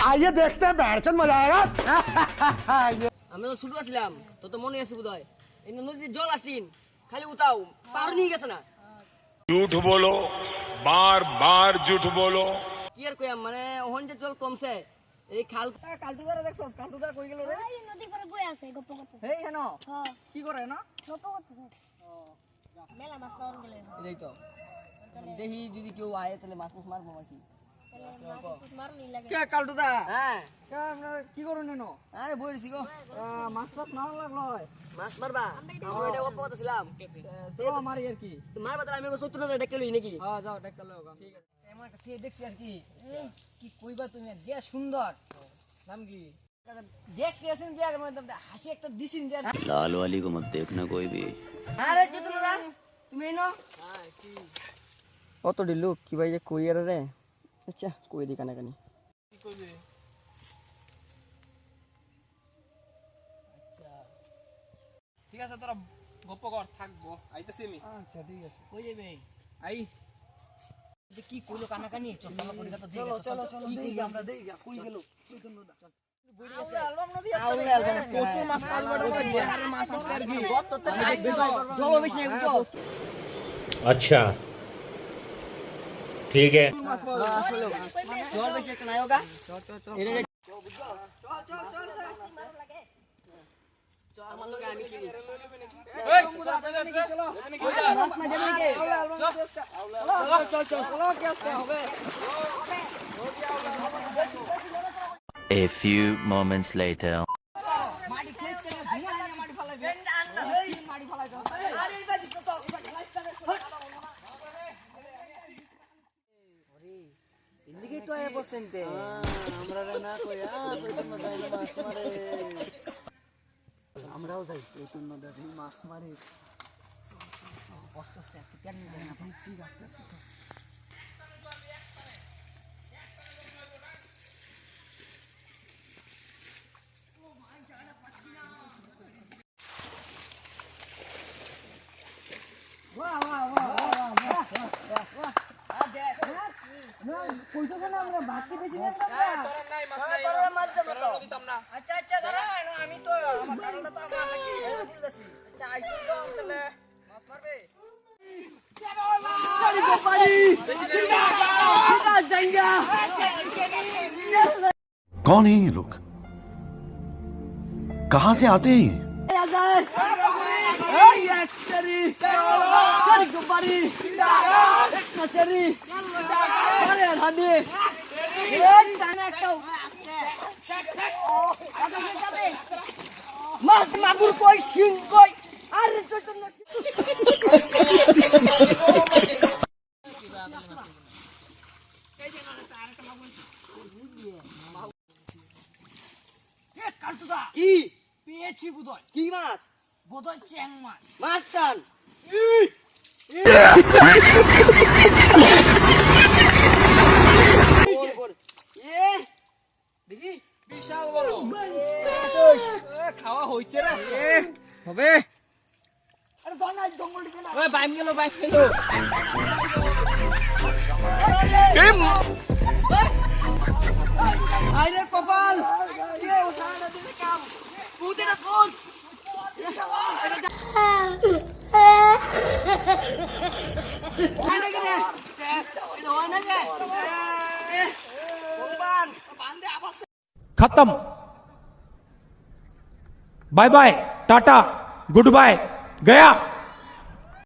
आइए देखते हैं बैठचंद मजा आएगा। আমি তো ছোট ছিলাম তো তো মনে আছে বোধহয় এই নদীতে জল আসিন খালি উঠাও পার নিয়ে গেছে না झूठ बोलो बार बार झूठ बोलो কি আর কইম মানে ওহন যে জল কমছে এই খাল কালটুদারে দেখছস কালটুদার কই গেল রে এই নদী করে বই আছে গপ্প করতেছে এই হেন হ্যাঁ কি করে না গপ্প করতেছে মেলা মাছ পাওয়া গেলে এই তো দেখি যদি কেউ আয় তাহলে মাছ মারবো নাকি মারুনি লাগে কে কালটুদা হ্যাঁ কে আমরা কি করুন নেনো আরে বইছি গো মাছ মাছ নাও লাগলো মাছ মারবা আমরা এটা গপ্প করতেছিলাম তো মারি আর কি তো মারবা তাহলে আমি 70 টাকা ডেকে লই নাকি হ্যাঁ যাও ডেকে লও ঠিক আছে এমন একটা সে দেখছি আর কি কি কইবা তুমি যে সুন্দর নাম কি দেখতে আছেন যে আগে মধ্যে হাসি একটা দিছিন যে लाल वाली को मत देखना कोई भी। আরে জিতুলরা তুমি এনো হ্যাঁ কি অত দিলু কি ভাই যে কই আর রে আচ্ছা কই দি কানা কানি কি কইবে আচ্ছা ঠিক আছে তোরা গপ্প কর থাকবো আইতাছি আমি আচ্ছা ঠিক আছে কই যাবে আই যে কি কইলো কানা কানি চল পালা করি তো চলো চলো চলো কি কই আমরা দেই কই গেল কই তো নদা अच्छा ठीक है A few moments later. আমরাও যাই চৈতন্য নদী মাছ মারি কষ্ট আছে একটু কেন দেন আপনি ঠিক আছে वाह वाह वाह वाह वाह वाह आ देख না কইতো না আমরা ভাত কি বেশি নেন না তোরা নাই মাছ নাই তোরা মাছ দেব তো দিতাম না আচ্ছা আচ্ছা ধরা আমি তো আমার কারণে তো আমার নাকি বুঝতাছি আচ্ছা আইছো তো তাহলে মাছ মারবে চলি গো পারি এটা জাঙ্গা कौन है ये लोग? कहाँ से आते हैं ये? মাছ মাগুর কই শিং কই আরে চৈতন্য কি পেয়েছি বুদয় কি মাছ বোধহয় চ্যাং মাছ মাছ টান দেখি বিশাল বড় খাওয়া হইছে রে হবে আরে দনাই জঙ্গল দিকে না ওই বাইম গেল আরে কপাল কে ওখানে দিলে কাম কুদিনা কোন खत्म bye bye tata good bye गया।